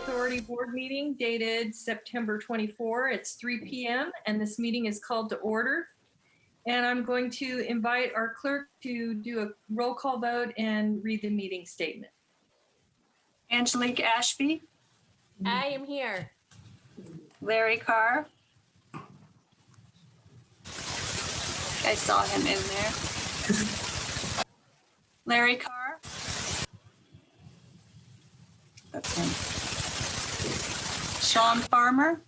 Authority Board meeting dated September 24. It's 3 p.m. and this meeting is called to order. And I'm going to invite our clerk to do a roll call vote and read the meeting statement. Angelique Ashby. I am here. Larry Carr. I saw him in there. Larry Carr. That's him. Sean Farmer.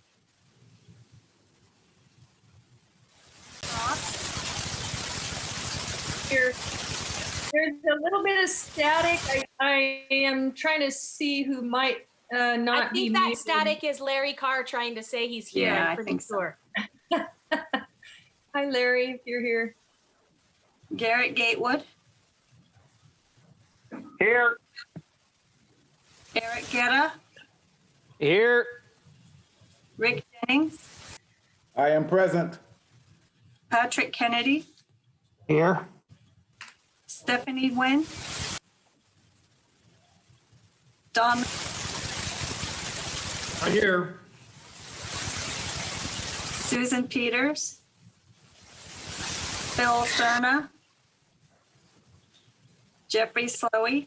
Here, there's a little bit of static. I am trying to see who might not I be think that muted. static is Larry Carr trying to say he's here. Yeah, I'm I pretty think so. sure. Hi, Larry, if you're here. Garrett Gatewood. Here. Eric Guetta. Here. Rick Jennings. I am present. Patrick Kennedy. Here. Stephanie Nguyen. Don I'm here. Susan Peters. Phil Cerna. Jeffrey Slowey.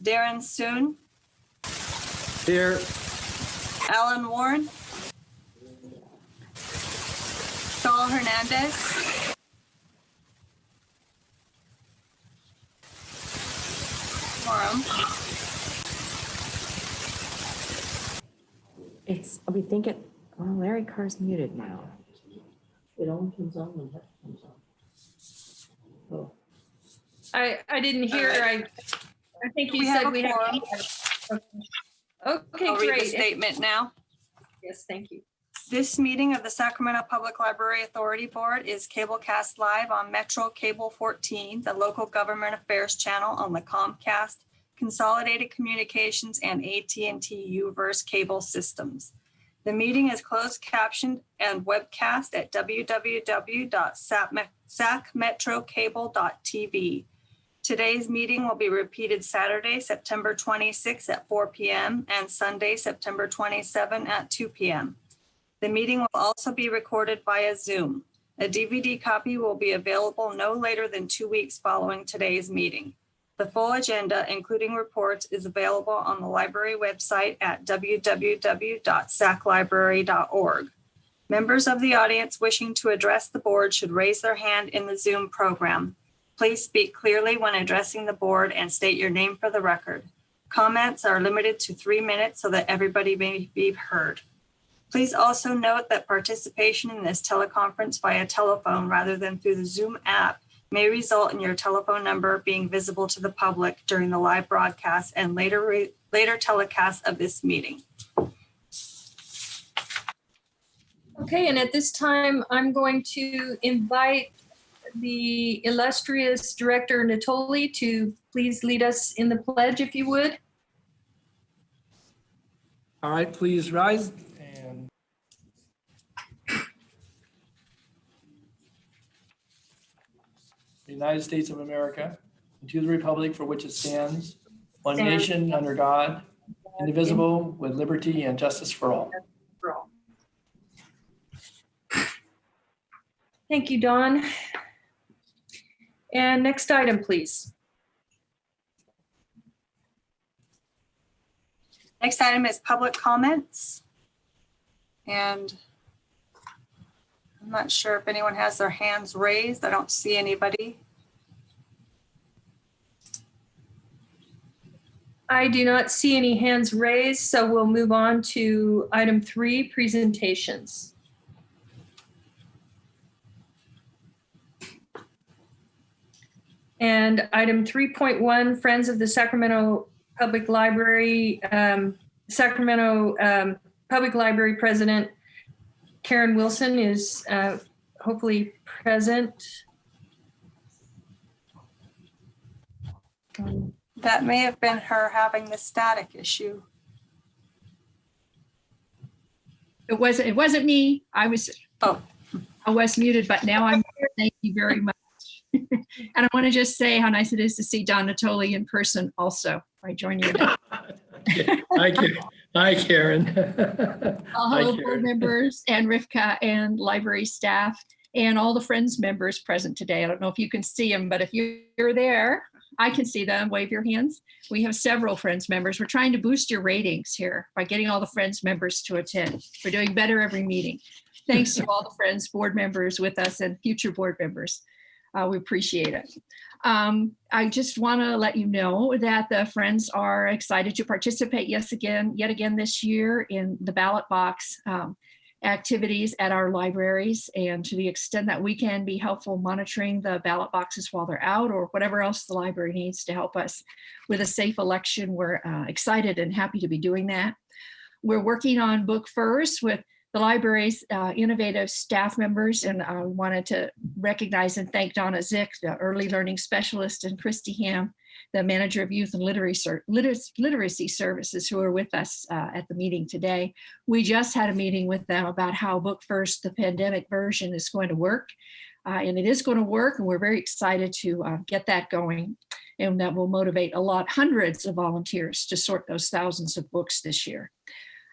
Darren Soon. Here. Alan Warren. Saul Hernandez. Quorum. We think it, well, Larry Carr's muted now. It only comes on when that comes on. Oh, I didn't hear. I think you We have said a we quorum. have. Okay, I'll read the great. statement now. Yes, thank you. This meeting of the Sacramento Public Library Authority Board is cablecast live on Metro Cable 14, the local government affairs channel on the Comcast, Consolidated Communications, and AT&T Uverse cable systems. The meeting is closed captioned and webcast at www.sacmetrocable.tv. Today's meeting will be repeated Saturday, September 26 at 4 p.m. and Sunday, September 27 at 2 p.m. The meeting will also be recorded via Zoom. A DVD copy will be available no later than 2 weeks following today's meeting. The full agenda, including reports, is available on the library website at www.saclibrary.org. Members of the audience wishing to address the board should raise their hand in the Zoom program. Please speak clearly when addressing the board and state your name for the record. Comments are limited to 3 minutes so that everybody may be heard. Please also note that participation in this teleconference via telephone rather than through the Zoom app may result in your telephone number being visible to the public during the live broadcast and later telecast of this meeting. Okay, and at this time, I'm going to invite the illustrious Director Natoli to please lead us in the pledge, if you would. all right, please rise and the United States of America, and to the republic for which it stands, one nation under God, indivisible, with liberty and justice for all. Thank you, Don. And next item, please. Next item is public comments. And I'm not sure if anyone has their hands raised. I don't see anybody. I do not see any hands raised, so we'll move on to item 3, presentations. And item 3.1, Friends of the Sacramento Public Library, Sacramento Public Library President Karen Wilson is hopefully present. That may have been her having the static issue. It wasn't me. I was muted, but now I'm here. Thank you very much. And I want to just say how nice it is to see Don Natoli in person also. I join you in that. Hi, Karen. Hi, Hello, board Karen. members and Rivka and library staff and all the Friends members present today. I don't know if you can see them, but if you're there, I can see them. Wave your hands. We have several Friends members. We're trying to boost your ratings here by getting all the Friends members to attend. We're doing better every meeting. Thanks to all the Friends board members with us and future board members. We appreciate it. I just want to let you know that the Friends are excited to participate yet again this year in the ballot box activities at our libraries, and to the extent that we can be helpful monitoring the ballot boxes while they're out, or whatever else the library needs to help us with a safe election. We're excited and happy to be doing that. We're working on Book First with the library's innovative staff members, and I wanted to recognize and thank Donna Zick, the early learning specialist, and Christy Ham, the manager of youth and literacy services, who are with us at the meeting today. We just had a meeting with them about how Book First, the pandemic version, is going to work. And it is going to work, and we're very excited to get that going. And that will motivate hundreds of volunteers to sort those thousands of books this year.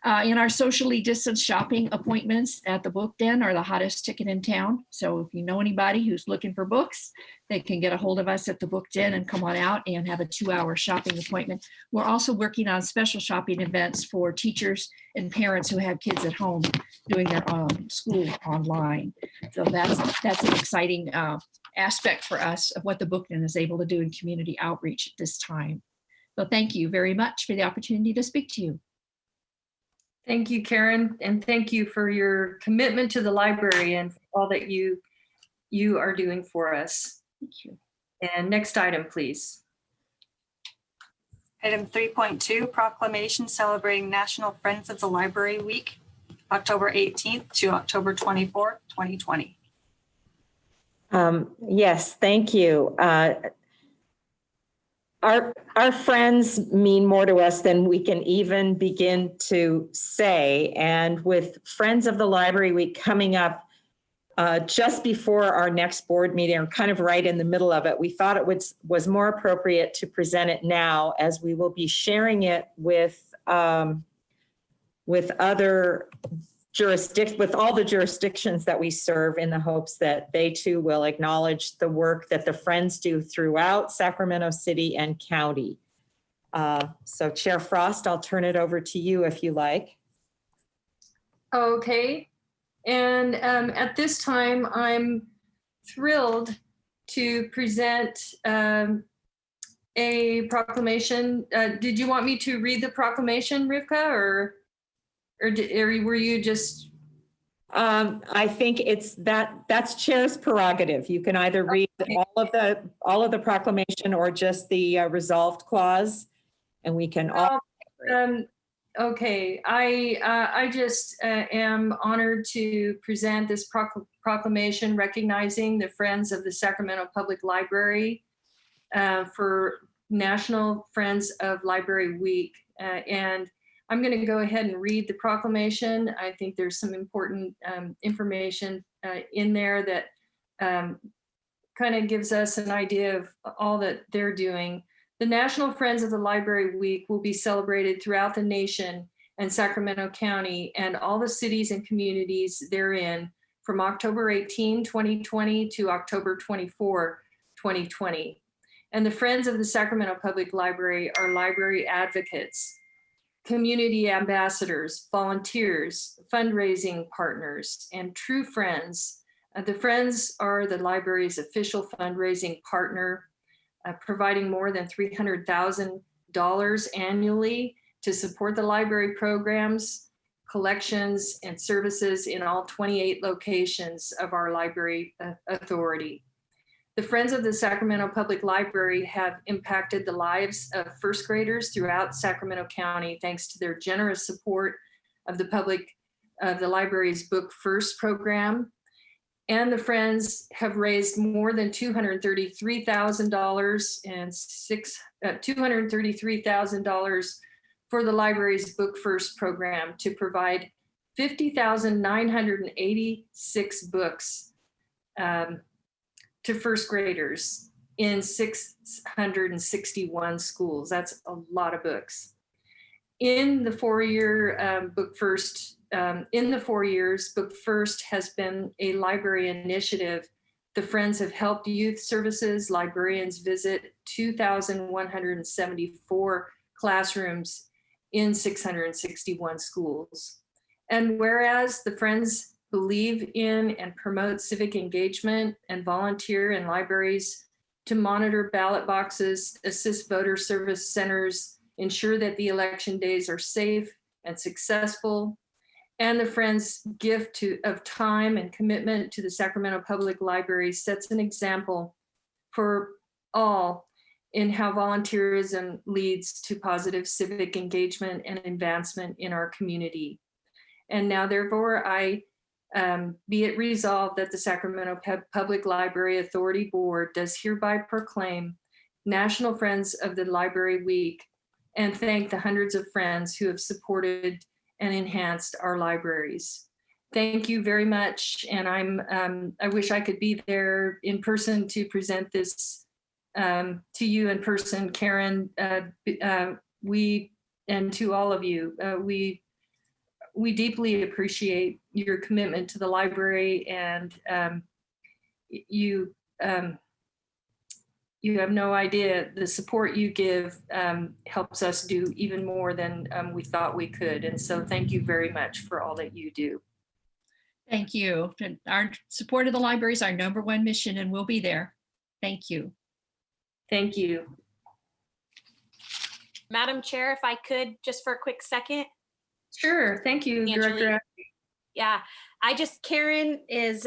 In our socially distanced shopping appointments at the Book Den are the hottest ticket in town. So if you know anybody who's looking for books, they can get a hold of us at the Book Den and come on out and have a 2-hour shopping appointment. We're also working on special shopping events for teachers and parents who have kids at home doing their school online. So that's an exciting aspect for us of what the Book Den is able to do in community outreach at this time. So thank you very much for the opportunity to speak to you. Thank you, Karen, and thank you for your commitment to the library and all that you are doing for us. Thank you. And next item, please. Item 3.2, proclamation celebrating National Friends of the Library Week, October 18th to October 24th, 2020. Yes, thank you. Our friends mean more to us than we can even begin to say. And with Friends of the Library Week coming up just before our next board meeting, or kind of right in the middle of it, we thought it was more appropriate to present it now, as we will be sharing it with other with all the jurisdictions that we serve, in the hopes that they too will acknowledge the work that the Friends do throughout Sacramento City and County. So Chair Frost, I'll turn it over to you if you like. Okay. And at this time, I'm thrilled to present a proclamation. Did you want me to read the proclamation, Rivka, or were you just? I think that's Chair's prerogative. You can either read all of the proclamation or just the resolved clause, and we can all. Okay, I just am honored to present this proclamation recognizing the Friends of the Sacramento Public Library for National Friends of Library Week. And I'm going to go ahead and read the proclamation. I think there's some important information in there that kind of gives us an idea of all that they're doing. The National Friends of the Library Week will be celebrated throughout the nation and Sacramento County and all the cities and communities therein from October 18, 2020 to October 24, 2020. And the Friends of the Sacramento Public Library are library advocates, community ambassadors, volunteers, fundraising partners, and true friends. The Friends are the library's official fundraising partner, providing more than $300,000 annually to support the library programs, collections, and services in all 28 locations of our library authority. The Friends of the Sacramento Public Library have impacted the lives of first graders throughout Sacramento County thanks to their generous support of the library's Book First program. And the Friends have raised more than $233,000 and $233,000 for the library's Book First program to provide 50,986 books to first graders in 661 schools. That's a lot of books. in the 4-year Book First, in the 4 years, Book First has been a library initiative. The Friends have helped youth services librarians visit 2,174 classrooms in 661 schools. And whereas the Friends believe in and promote civic engagement and volunteer in libraries to monitor ballot boxes, assist voter service centers, ensure that the election days are safe and successful, and the Friends' gift of time and commitment to the Sacramento Public Library sets an example for all in how volunteerism leads to positive civic engagement and advancement in our community. And now, therefore, be it resolved that the Sacramento Public Library Authority Board does hereby proclaim National Friends of the Library Week and thank the hundreds of friends who have supported and enhanced our libraries. Thank you very much. And I wish I could be there in person to present this to you in person, Karen. And to all of you, we deeply appreciate your commitment to the library, and you have no idea the support you give helps us do even more than we thought we could. And so thank you very much for all that you do. Thank you. And our support of the library is our #1 mission, and we'll be there. Thank you. Thank you. Madam Chair, if I could, just for a quick second. Sure. Thank you, Angelique. Director. Yeah, Karen is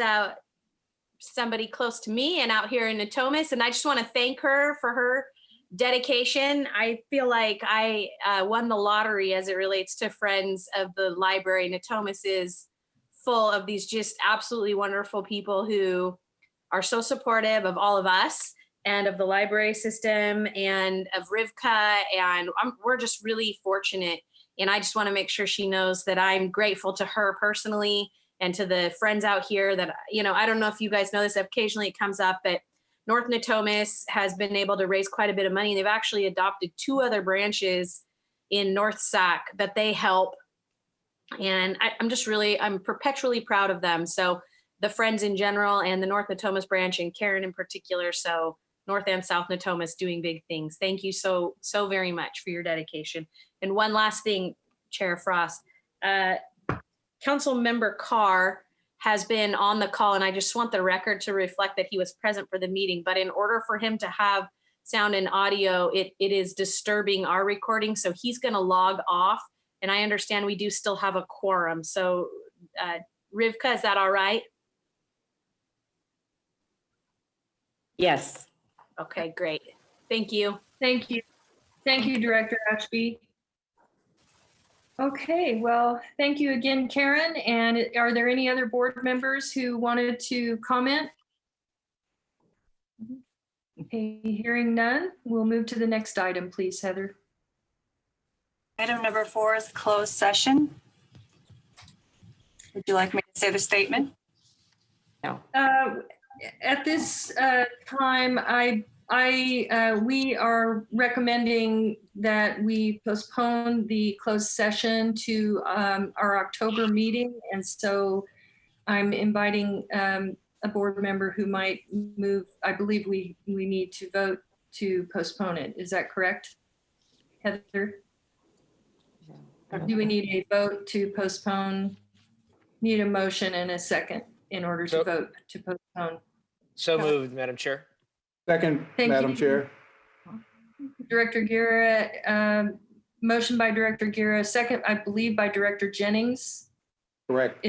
somebody close to me and out here in Natomas, and I just want to thank her for her dedication. I feel like I won the lottery as it relates to Friends of the Library. Natomas is full of these just absolutely wonderful people who are so supportive of all of us and of the library system and of Rivka, and we're just really fortunate. And I just want to make sure she knows that I'm grateful to her personally and to the friends out here that, I don't know if you guys know this, occasionally it comes up, but North Natomas has been able to raise quite a bit of money. They've actually adopted 2 other branches in North Sac that they help. And I'm perpetually proud of them. So the Friends in general and the North Natomas branch and Karen in particular. So North and South Natomas doing big things. Thank you so very much for your dedication. And one last thing, Chair Frost, Council Member Carr has been on the call, and I just want the record to reflect that he was present for the meeting. But in order for him to have sound and audio, it is disturbing our recording. So he's going to log off. And I understand we do still have a quorum. So Rivka, is that all right? Yes. Okay, great. Thank you. Thank you. Thank you, Director Ashby. Okay, well, thank you again, Karen. And are there any other board members who wanted to comment? Okay, hearing none, we'll move to the next item, please, Heather. Item number 4 is closed session. Would you like me to say the statement? No. At this time, we are recommending that we postpone the closed session to our October meeting. And so I'm inviting a board member who might move. I believe we need to vote to postpone it. Is that correct, Heather? Or do we need a vote to postpone? Need a motion and a second in order to vote to postpone. So moved, Madam Chair. Second, Thank Madam you. Chair. Director Guerra, motion by Director Guerra, second, I believe, by Director Jennings. Correct.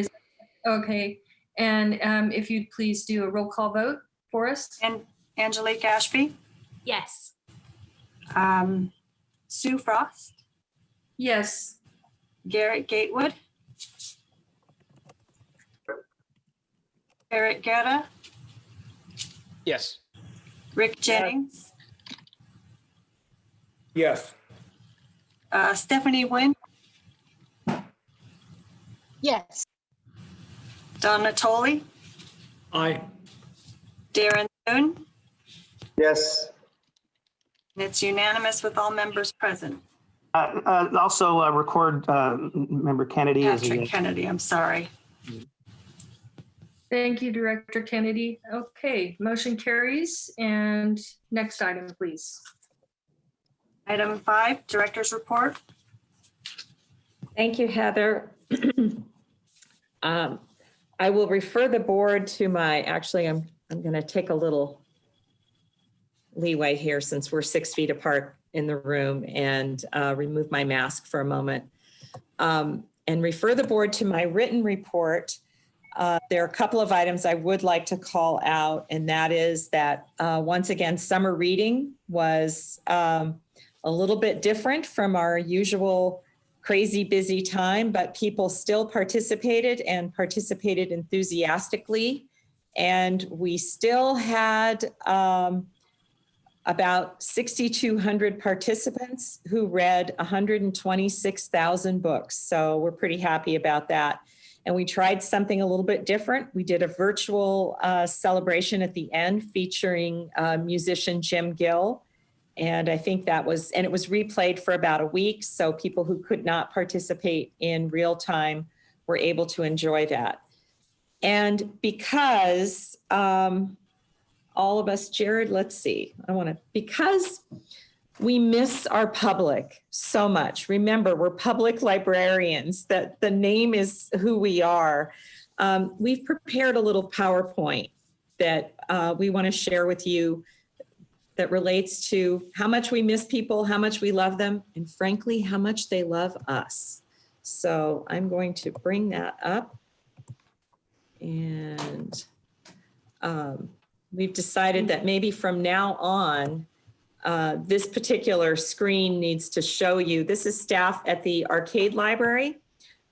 Okay, and if you'd please do a roll call vote for us. And Angelique Ashby, Yes. Sue Frost, Yes. Garrett Gatewood, Eric Guerra, Yes. Rick Jennings, Yes. Stephanie Nguyen, Yes. Donna Tolley, Aye. Darren Thune, Yes. and it's unanimous with all members present. Also record Member Kennedy as Patrick a Kennedy, I'm sorry. Thank you, Director Kennedy. Okay, motion carries. And next item, please. Item 5, Director's Report. Thank you, Heather. I will refer the board to actually, I'm going to take a little leeway here since we're 6 feet apart in the room and remove my mask for a moment and refer the board to my written report. There are a couple of items I would like to call out, and that is that once again, summer reading was a little bit different from our usual crazy busy time, but people still participated and participated enthusiastically. And we still had about 6,200 participants who read 126,000 books. So we're pretty happy about that. And we tried something a little bit different. We did a virtual celebration at the end featuring musician Jim Gill. And I think it was replayed for about a week. So people who could not participate in real time were able to enjoy that. And because all of us, Jared, let's see, because we miss our public so much. Remember, we're public librarians, that the name is who we are. We've prepared a little PowerPoint that we want to share with you that relates to how much we miss people, how much we love them, and frankly, how much they love us. So I'm going to bring that up. And we've decided that maybe from now on, this particular screen needs to show you, this is staff at the Arcade Library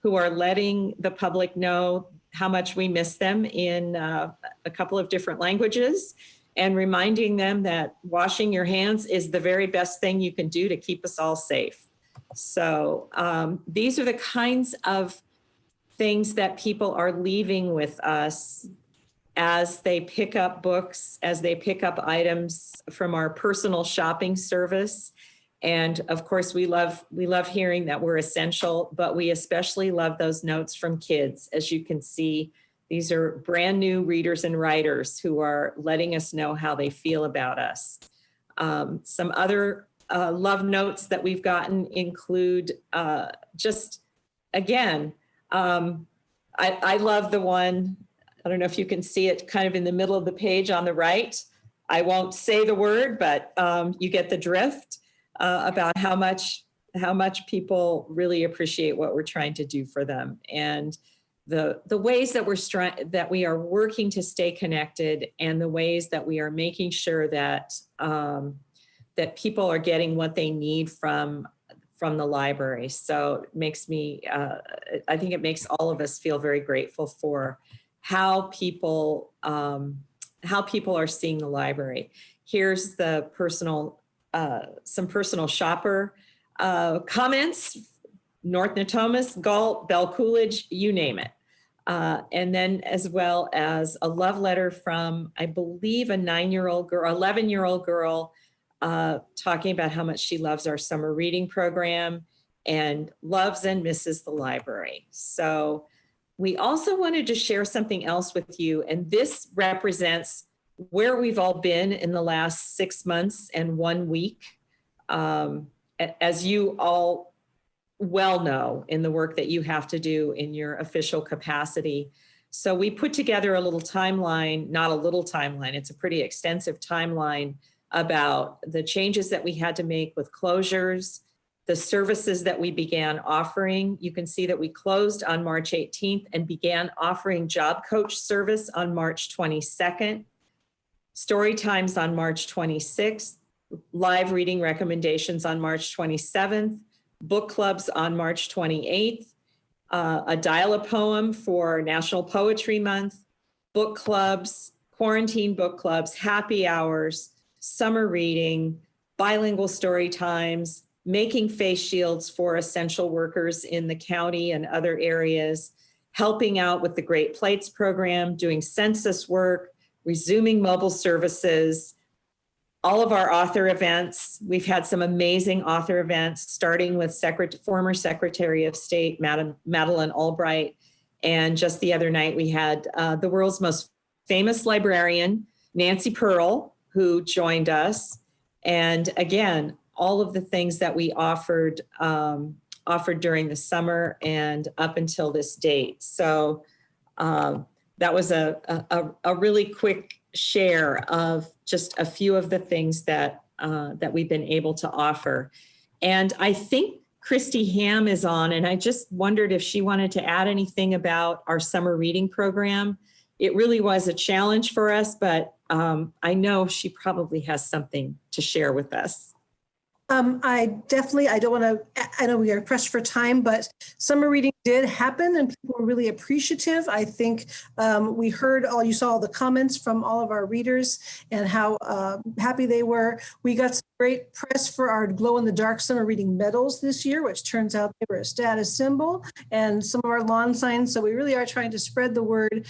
who are letting the public know how much we miss them in a couple of different languages, and reminding them that washing your hands is the very best thing you can do to keep us all safe. So these are the kinds of things that people are leaving with us as they pick up books, as they pick up items from our personal shopping service. And of course, we love hearing that we're essential, but we especially love those notes from kids. As you can see, these are brand new readers and writers who are letting us know how they feel about us. Some other love notes that we've gotten include I love the one, I don't know if you can see it kind of in the middle of the page on the right. I won't say the word, but you get the drift about how much people really appreciate what we're trying to do for them. And the ways that we are working to stay connected, and the ways that we are making sure that that people are getting what they need from the library. So it makes me, I think it makes all of us feel very grateful for how people are seeing the library. Here's the some personal shopper comments: North Natomas, Galt, Belle Coolidge, you name it. And then as well as a love letter from, I believe, a 11-year-old girl talking about how much she loves our summer reading program and loves and misses the library. So we also wanted to share something else with you, and this represents where we've all been in the last 6 months and 1 week. As you all well know, in the work that you have to do in your official capacity. So we put together a little timeline, not a little timeline, it's a pretty extensive timeline about the changes that we had to make with closures, the services that we began offering. You can see that we closed on March 18th and began offering job coach service on March 22nd, story times on March 26th, live reading recommendations on March 27th, book clubs on March 28th, a dial-a-poem for National Poetry Month, book clubs, quarantine book clubs, happy hours, summer reading, bilingual story times, making face shields for essential workers in the county and other areas, helping out with the Great Plates program, doing census work, resuming mobile services, all of our author events. We've had some amazing author events, starting with former Secretary of State, Madeleine Albright. And just the other night, we had the world's most famous librarian, Nancy Pearl, who joined us. And again, all of the things that we offered during the summer and up until this date. So that was a really quick share of just a few of the things that we've been able to offer. And I think Christy Ham is on, and I just wondered if she wanted to add anything about our summer reading program. It really was a challenge for us, but I know she probably has something to share with us. I know we are pressed for time, but summer reading did happen and people were really appreciative. I think you saw all the comments from all of our readers and how happy they were. We got some great press for our glow in the dark summer reading medals this year, which turns out they were a status symbol, and some of our lawn signs. So we really are trying to spread the word.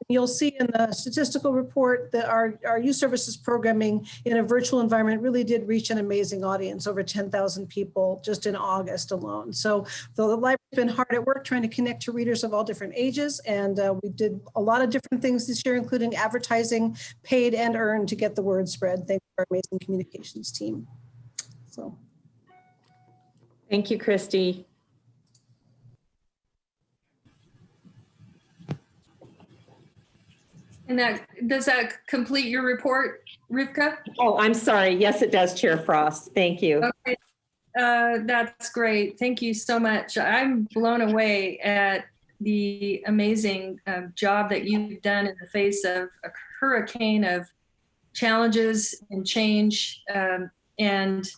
You'll see in the statistical report that our youth services programming in a virtual environment really did reach an amazing audience, over 10,000 people just in August alone. So the library's been hard at work trying to connect to readers of all different ages. And we did a lot of different things this year, including advertising, paid and earned, to get the word spread. Thanks to our amazing communications team. So. Thank you, Christy. And does that complete your report, Rivka? Oh, I'm sorry. Yes, it does, Chair Frost. Thank you. Okay. That's great. Thank you so much. I'm blown away at the amazing job that you've done in the face of a hurricane of challenges and change. And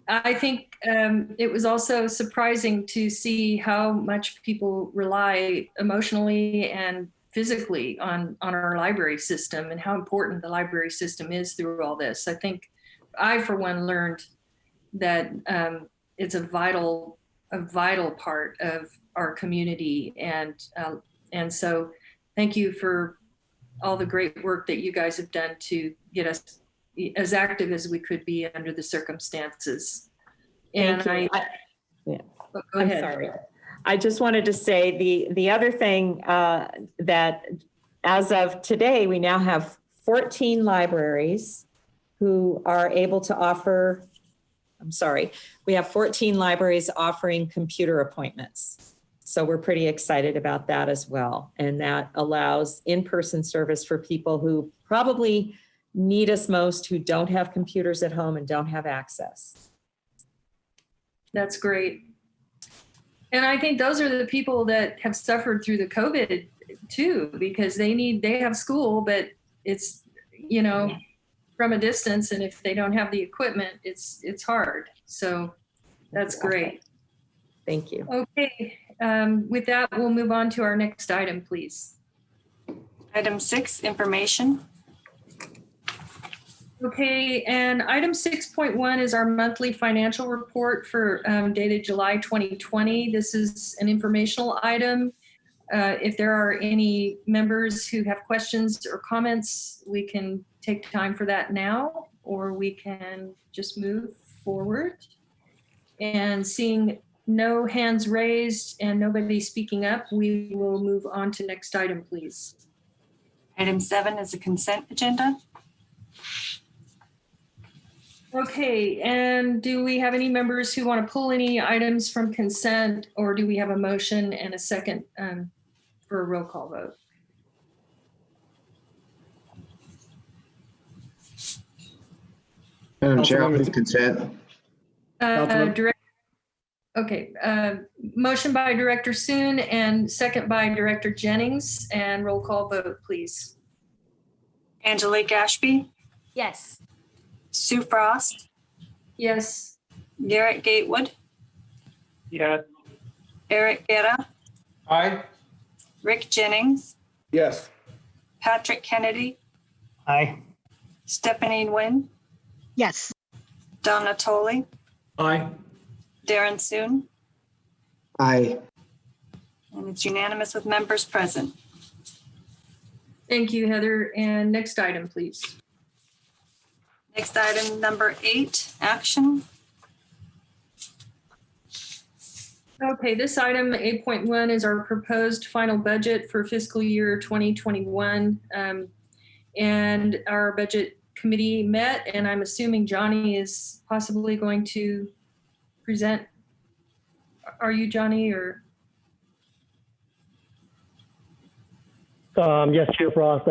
I think it was also surprising to see how much people rely emotionally and physically on our library system and how important the library system is through all this. I think I, for one, learned that it's a vital part of our community. And so thank you for all the great work that you guys have done to get us as active as we could be under the circumstances. And Thank you. Go I'm ahead. sorry. I just wanted to say the other thing that as of today, we now have 14 libraries who are able to offer, we have 14 libraries offering computer appointments. So we're pretty excited about that as well. And that allows in-person service for people who probably need us most, who don't have computers at home and don't have access. That's great. And I think those are the people that have suffered through the COVID too, because they have school, but it's, from a distance. And if they don't have the equipment, it's hard. So that's great. Thank you. Okay. With that, we'll move on to our next item, please. Item 6, information. Okay, and item 6.1 is our monthly financial report for dated July 2020. This is an informational item. If there are any members who have questions or comments, we can take time for that now, or we can just move forward. And seeing no hands raised and nobody speaking up, we will move on to next item, please. Item 7 is a consent agenda. Okay, and do we have any members who want to pull any items from consent, or do we have a motion and a second for a roll call vote? Madam Chair, I'll move consent. Motion by Director Soon and second by Director Jennings, and roll call vote, please. Angelique Ashby, Yes. Sue Frost, Yes. Garrett Gatewood, Yes. Eric Guerra, Aye. Rick Jennings, Yes. Patrick Kennedy, Aye. Stephanie Nguyen, Yes. Donna Tolley, Aye. Darren Soon, Aye. and it's unanimous with members present. Thank you, Heather. And next item, please. Next item, number 8, action. Okay, this item 8.1 is our proposed final budget for fiscal year 2021. And our budget committee met, and I'm assuming Johnny is possibly going to present. Are you Johnny or? Yes, Chair Frost,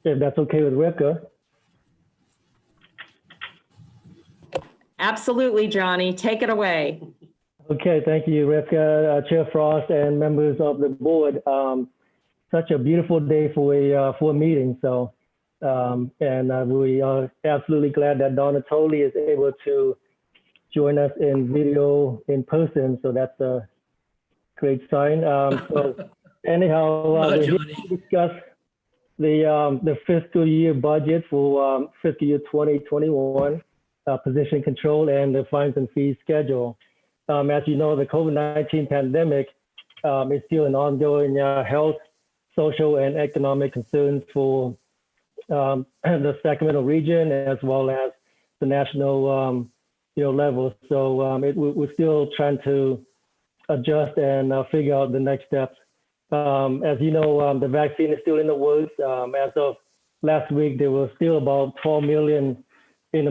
if that's okay with Rivka. Absolutely, Johnny. Take it away. Okay, thank you, Rivka, Chair Frost, and members of the board. Such a beautiful day for a meeting. So, we are absolutely glad that Donna Tolley is able to join us in video in person. So that's a great sign. So anyhow, we're here to discuss the fiscal year budget for fiscal year 2021, position control, and the fines and fees schedule. As you know, the COVID-19 pandemic is still an ongoing health, social, and economic concerns for the Sacramento region as well as the national level. So we're still trying to adjust and figure out the next steps. As you know, the vaccine is still in the works. As of last week, there were still about 12 million in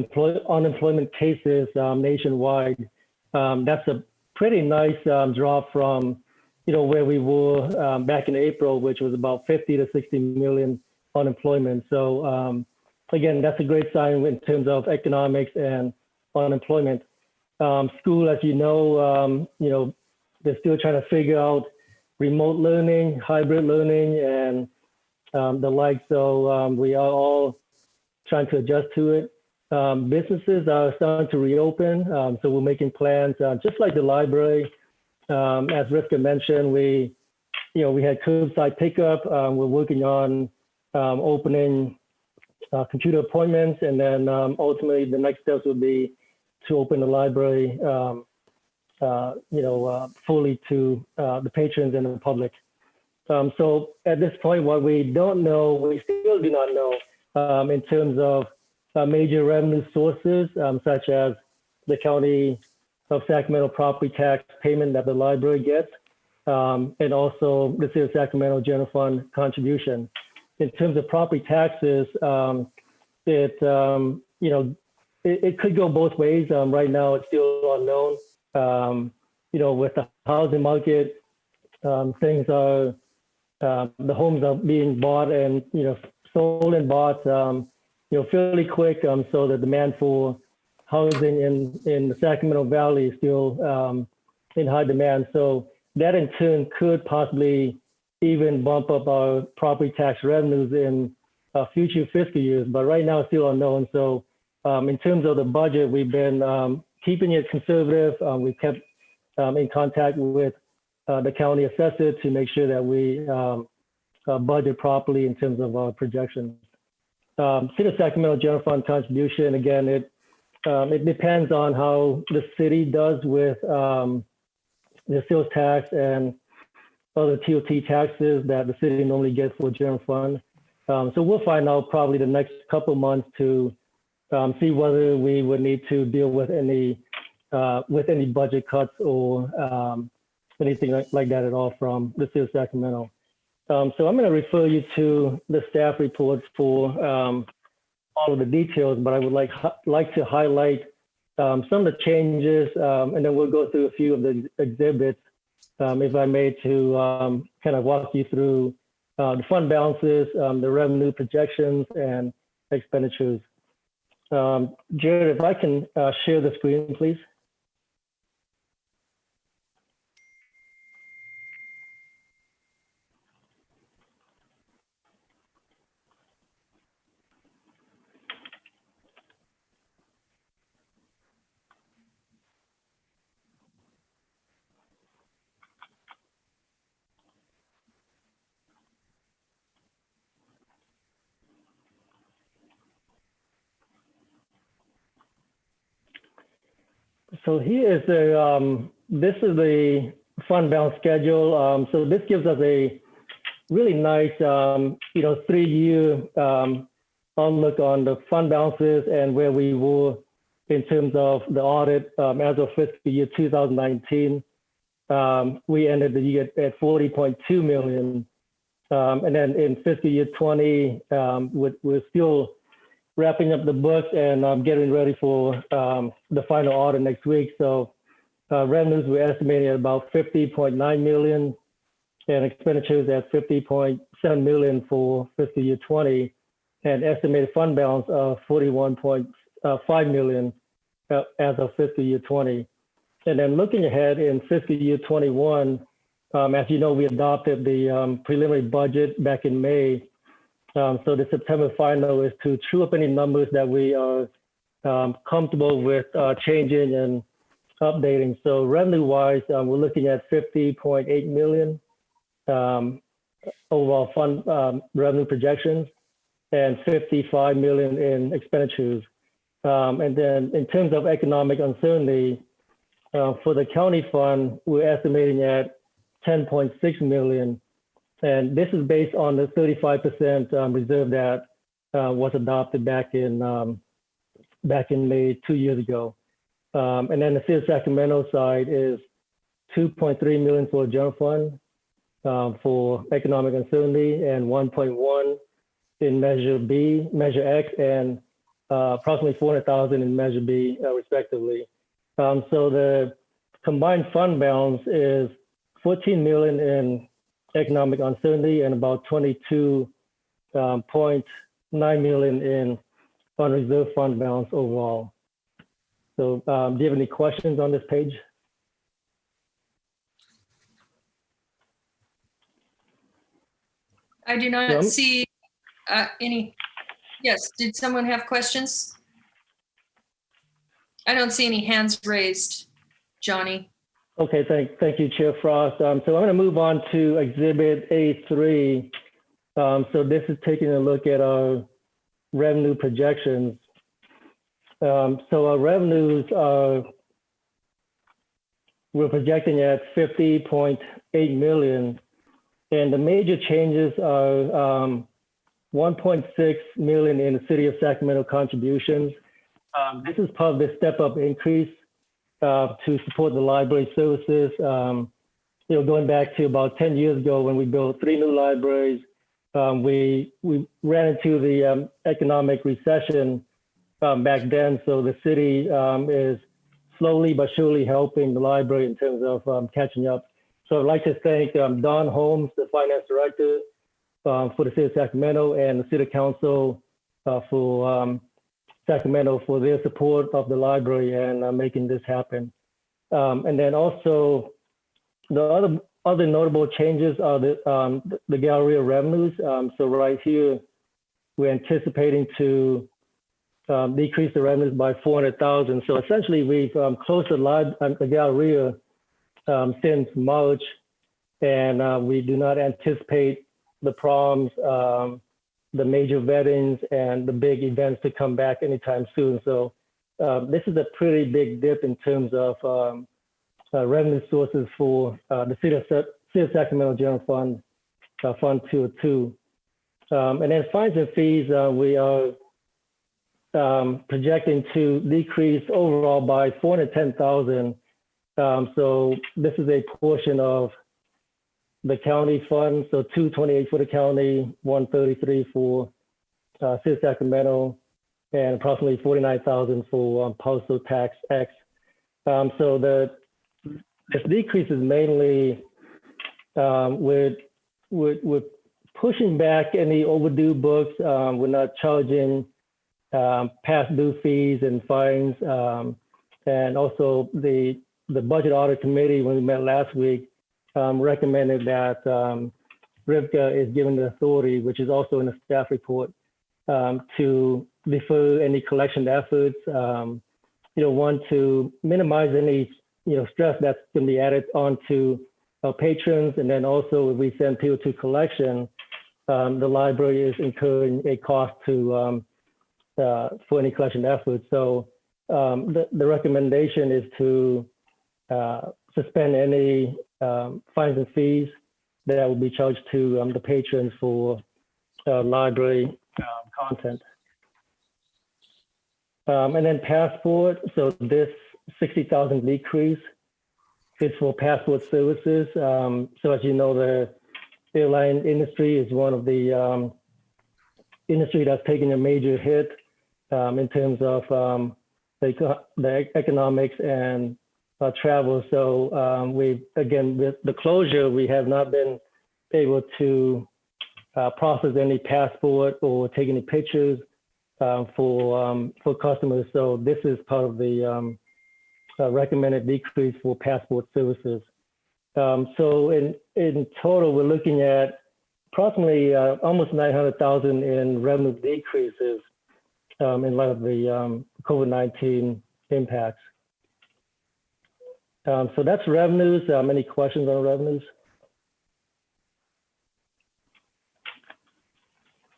unemployment cases nationwide. That's a pretty nice drop from where we were back in April, which was about 50 to 60 million unemployment. So again, that's a great sign in terms of economics and unemployment. School, as you know, they're still trying to figure out remote learning, hybrid learning, and the like. So we are all trying to adjust to it. Businesses are starting to reopen, so we're making plans, just like the library. As Rivka mentioned, we had curbside pickup. We're working on opening computer appointments, and then ultimately the next steps would be to open the library, fully to the patrons and the public. So at this point, what we don't know, we still do not know in terms of major revenue sources, such as the County of Sacramento property tax payment that the library gets, and also the City of Sacramento General Fund contribution. In terms of property taxes, it could go both ways. Right now, it's still unknown. With the housing market, things are, the homes are being bought and, sold and bought, fairly quick. So the demand for housing in the Sacramento Valley is still in high demand. So that in turn could possibly even bump up our property tax revenues in future fiscal years. But right now it's still unknown. So in terms of the budget, we've been keeping it conservative. We've kept in contact with the county assessor to make sure that we budget properly in terms of our projections. City of Sacramento General Fund contribution, again, it depends on how the city does with the sales tax and other TOT taxes that the city normally gets for general fund. So we'll find out probably the next couple months to see whether we would need to deal with any budget cuts or anything like that at all from the City of Sacramento. So I'm going to refer you to the staff reports for all of the details, but I would like to highlight some of the changes, and then we'll go through a few of the exhibits, if I may, to kind of walk you through the fund balances, the revenue projections, and expenditures. Jared, if I can share the screen, please. So here is this is the fund balance schedule. So this gives us a really nice, 3-year outlook on the fund balances and where we were in terms of the audit as of fiscal year 2019. We ended the year at 40.2 million. And then in fiscal year 20, we're still wrapping up the books and getting ready for the final audit next week. So revenues we're estimating at about 50.9 million and expenditures at 50.7 million for fiscal year 20, and estimated fund balance of 41.5 million as of fiscal year 20. And then looking ahead in fiscal year 21, as you know, we adopted the preliminary budget back in May. So the September final is to true up any numbers that we are comfortable with changing and updating. So revenue-wise, we're looking at 50.8 million overall fund revenue projections and 55 million in expenditures. And then in terms of economic uncertainty, for the county fund, we're estimating at 10.6 million. And this is based on the 35% reserve that was adopted back in May 2 years ago. And then the City of Sacramento side is 2.3 million for general fund for economic uncertainty and 1.1 in Measure B, Measure X, and approximately 400,000 in Measure B, respectively. So the combined fund balance is 14 million in economic uncertainty and about 22.9 million in unreserved fund balance overall. So do you have any questions on this page? I do not see any. Yes, did someone have questions? I don't see any hands raised, Johnny. Okay, thank you, Chair Frost. So I'm going to move on to Exhibit A3. So this is taking a look at our revenue projections. So our revenues we're projecting at 50.8 million. And the major changes are 1.6 million in the City of Sacramento contributions. This is part of the step-up increase to support the library services. Going back to about 10 years ago when we built 3 new libraries, we ran into the economic recession back then. So the city is slowly but surely helping the library in terms of catching up. So I'd like to thank Don Holmes, the finance director for the City of Sacramento, and the City Council for Sacramento for their support of the library and making this happen. And then also the other notable changes are the Galleria Revenues. So right here, we're anticipating to decrease the revenues by 400,000. So essentially, we've closed the Galleria since March, and we do not anticipate the proms, the major weddings, and the big events to come back anytime soon. So this is a pretty big dip in terms of revenue sources for the City of Sacramento General Fund, Fund 202. And then fines and fees, we are projecting to decrease overall by 410,000. So this is a portion of the county fund, so 228 for the county, 133 for City of Sacramento, and approximately 49,000 for postal tax X. So this decrease is mainly we're pushing back any overdue books. We're not charging past due fees and fines, and also the budget audit committee, when we met last week, recommended that RIVCA is given the authority, which is also in the staff report, to defer any collection efforts. One, to minimize any stress that's going to be added onto our patrons, and then also if we send people to collection, the library is incurring a cost to for any collection efforts. So the recommendation is to suspend any fines and fees that will be charged to the patrons for library content. And then passport, so this 60,000 decrease is for passport services. So as you know, the airline industry is one of the industry that's taking a major hit in terms of the economics and travel. So again, with the closure, we have not been able to process any passport or take any pictures for customers. So this is part of the recommended decrease for passport services. So in total, we're looking at approximately almost 900,000 in revenue decreases in light of the COVID-19 impacts. So that's revenues. Any questions on revenues?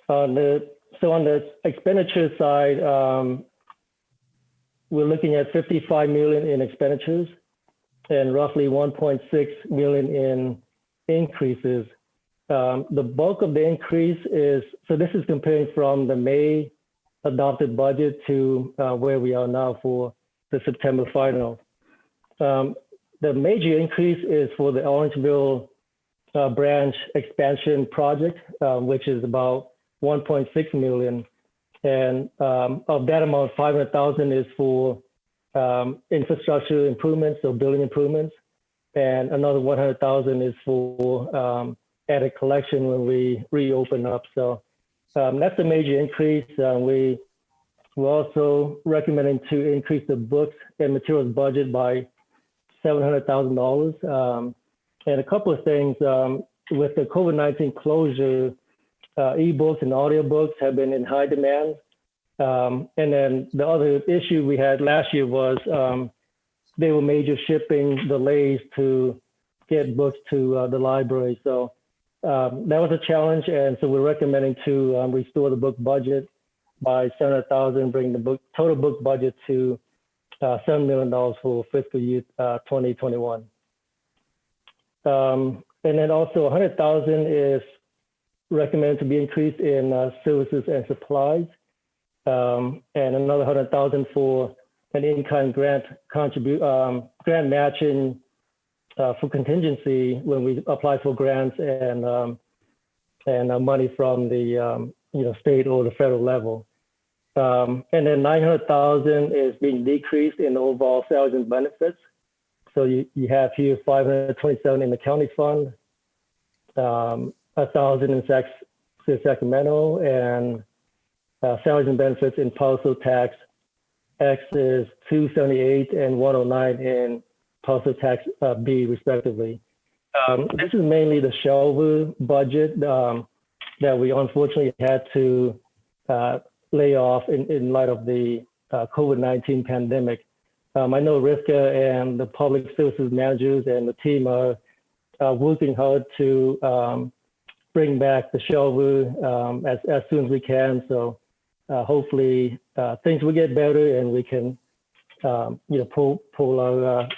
So on the expenditure side, we're looking at 55 million in expenditures and roughly 1.6 million in increases. The bulk of the increase is, so this is comparing from the May adopted budget to where we are now for the September final. The major increase is for the Orangeville branch expansion project, which is about 1.6 million. And of that amount, 500,000 is for infrastructure improvements, so building improvements. And another 100,000 is for added collection when we reopen up. So that's a major increase. We're also recommending to increase the books and materials budget by $700,000. And a couple of things with the COVID-19 closure, ebooks and audiobooks have been in high demand. And then the other issue we had last year was there were major shipping delays to get books to the library. So that was a challenge. And so we're recommending to restore the book budget by $700,000, bring the total book budget to $7 million for fiscal year 2021. And then also 100,000 is recommended to be increased in services and supplies, and another 100,000 for an in-kind grant grant matching for contingency when we apply for grants and money from the state or the federal level. And then 900,000 is being decreased in the overall salaries and benefits. So you have here 527 in the county fund, 1,000 in Sacramento, and salaries and benefits in postal tax X is 278 and 109 in postal tax B, respectively. This is mainly the shelter budget that we unfortunately had to lay off in light of the COVID-19 pandemic. I know Rivka and the public services managers and the team are working hard to bring back the shelter as soon as we can. So hopefully things will get better and we can pull our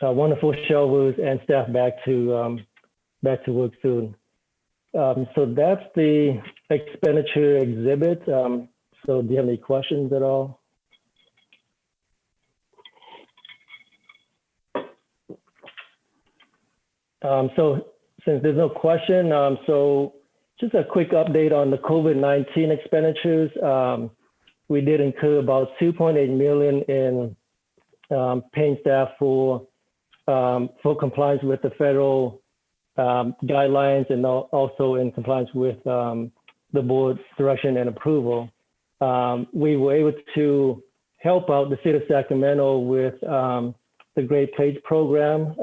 wonderful shelters and staff back to work soon. So that's the expenditure exhibit. So do you have any questions at all? So since there's no question, so just a quick update on the COVID-19 expenditures. We did incur about 2.8 million in paying staff for compliance with the federal guidelines and also in compliance with the board's direction and approval. We were able to help out the city of Sacramento with the Great Plains program.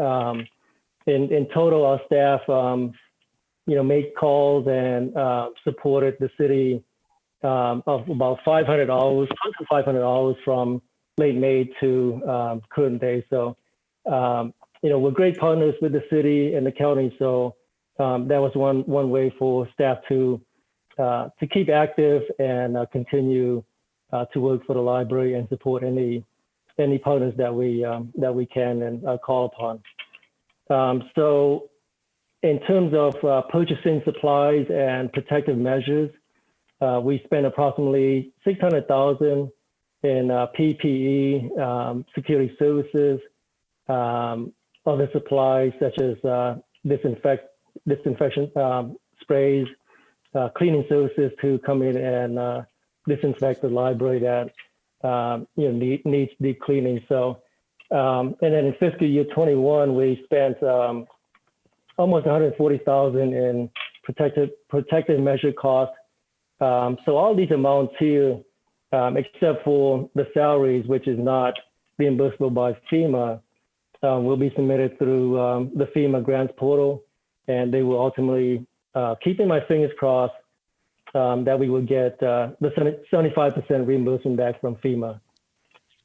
In total, our staff, made calls and supported the city of about $500 from late May to current day. So, we're great partners with the city and the county. So that was one way for staff to keep active and continue to work for the library and support any partners that we can and call upon. So in terms of purchasing supplies and protective measures, we spent approximately $600,000 in PPE, security services, other supplies such as disinfection sprays, cleaning services to come in and disinfect the library that needs deep cleaning. So, and then in fiscal year 21, we spent almost 140,000 in protective measure costs. So all these amounts here, except for the salaries, which is not reimbursable by FEMA, will be submitted through the FEMA grants portal, and they will ultimately, keeping my fingers crossed, that we will get the 75% reimbursement back from FEMA.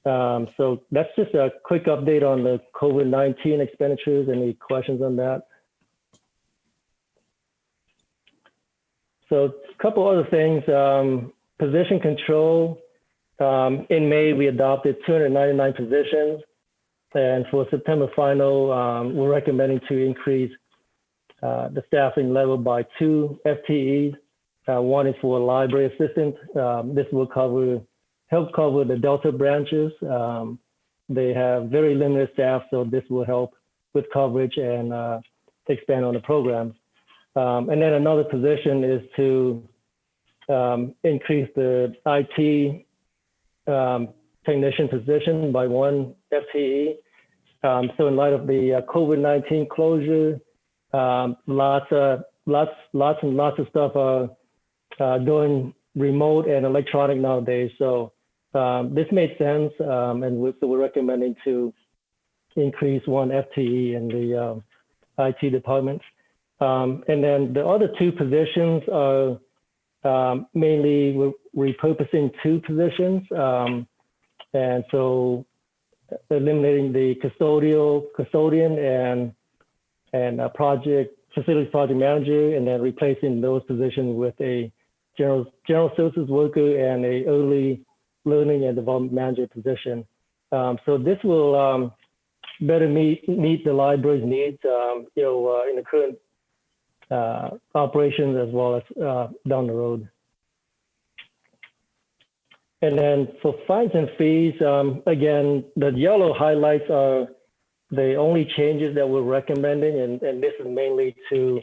So that's just a quick update on the COVID-19 expenditures. Any questions on that? So a couple other things. Position control. In May, we adopted 299 positions. And for September final, we're recommending to increase the staffing level by 2 FTEs. One is for a library assistant. This will help cover the Delta branches. They have very limited staff, so this will help with coverage and expand on the programs. And then another position is to increase the IT technician position by 1 FTE. So in light of the COVID-19 closure, lots and lots of stuff are going remote and electronic nowadays. So this made sense, and so we're recommending to increase 1 FTE in the IT department. And then the other 2 positions are mainly we're repurposing 2 positions. And so eliminating the custodian and facilities project manager, and then replacing those positions with a general services worker and a early learning and development manager position. So this will better meet the library's needs, in the current operations as well as down the road. And then for fines and fees, again, the yellow highlights are the only changes that we're recommending, and this is mainly to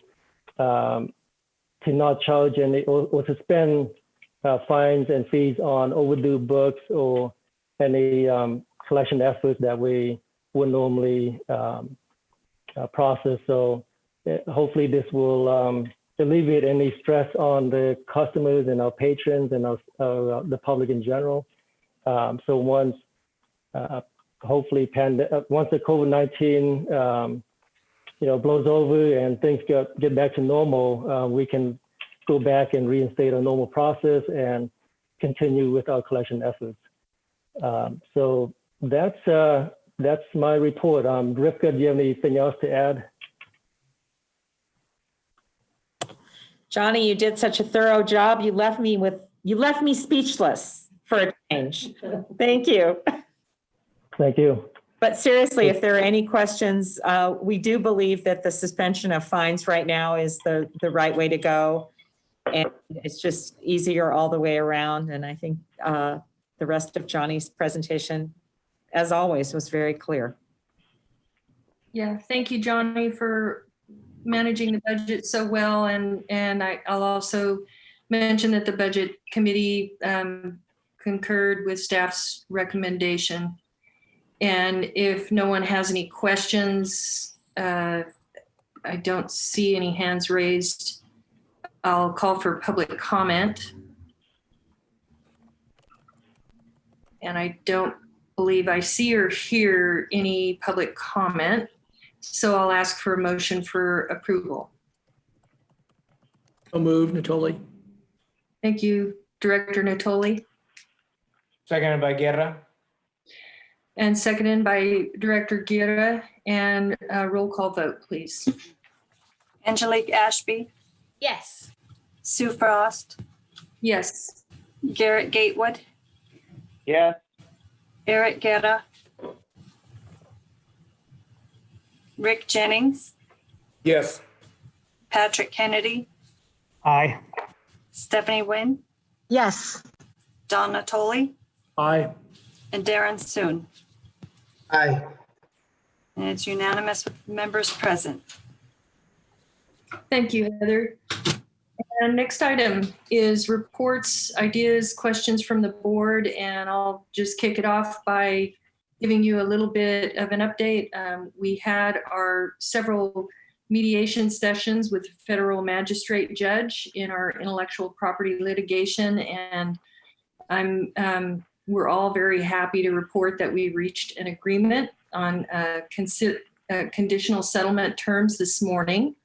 not charge any or to spend fines and fees on overdue books or any collection efforts that we would normally process. So hopefully this will alleviate any stress on the customers and our patrons and the public in general. So once hopefully once the COVID-19 blows over and things get back to normal, we can go back and reinstate a normal process and continue with our collection efforts. So that's my report. Rivka, do you have anything else to add? Johnny, you did such a thorough job. You left me speechless for a change. Thank you. Thank you. But seriously, if there are any questions, we do believe that the suspension of fines right now is the right way to go. And it's just easier all the way around. And I think the rest of Johnny's presentation, as always, was very clear. Yeah, thank you, Johnny, for managing the budget so well. And I'll also mention that the budget committee concurred with staff's recommendation. And if no one has any questions, I don't see any hands raised. I'll call for public comment. And I don't believe I see or hear any public comment. So I'll ask for a motion for approval. So moved, Natoli. Thank you, Director Natoli. Seconded by Guerra. And seconded by Director Guerra. And roll call vote, please. Angelique Ashby, Yes. Sue Frost, Yes. Garrett Gatewood, Yes. Eric Guerra, Rick Jennings, Yes. Patrick Kennedy, Aye. Stephanie Wynn, Yes. Don Natoli, Aye. and Darren Soon. Aye. And it's unanimous with members present. Thank you, Heather. And next item is reports, ideas, questions from the board, and I'll just kick it off by giving you a little bit of an update. We had our several mediation sessions with federal magistrate judge in our intellectual property litigation, and we're all very happy to report that we reached an agreement on conditional settlement terms this morning.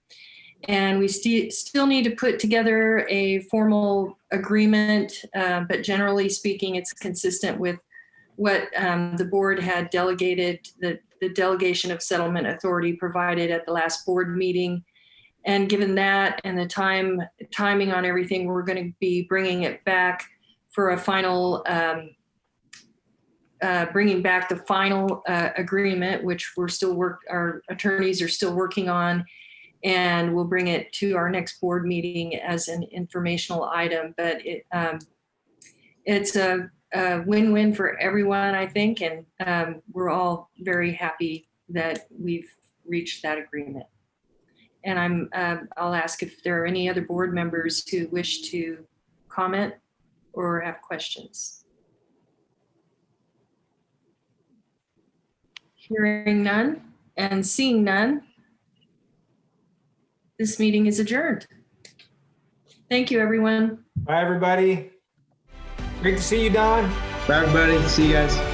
And we still need to put together a formal agreement, but generally speaking, it's consistent with what the board had delegated, the delegation of settlement authority provided at the last board meeting. And given that and the timing on everything, we're going to be bringing it back for a final, bringing back the final agreement, which our attorneys are still working on. And we'll bring it to our next board meeting as an informational item. But it's a win-win for everyone, I think, and we're all very happy that we've reached that agreement. And I'll ask if there are any other board members who wish to comment or have questions. Hearing none and seeing none, this meeting is adjourned. Thank you, everyone. Bye, everybody. Great to see you, Don. Bye, everybody. See you guys.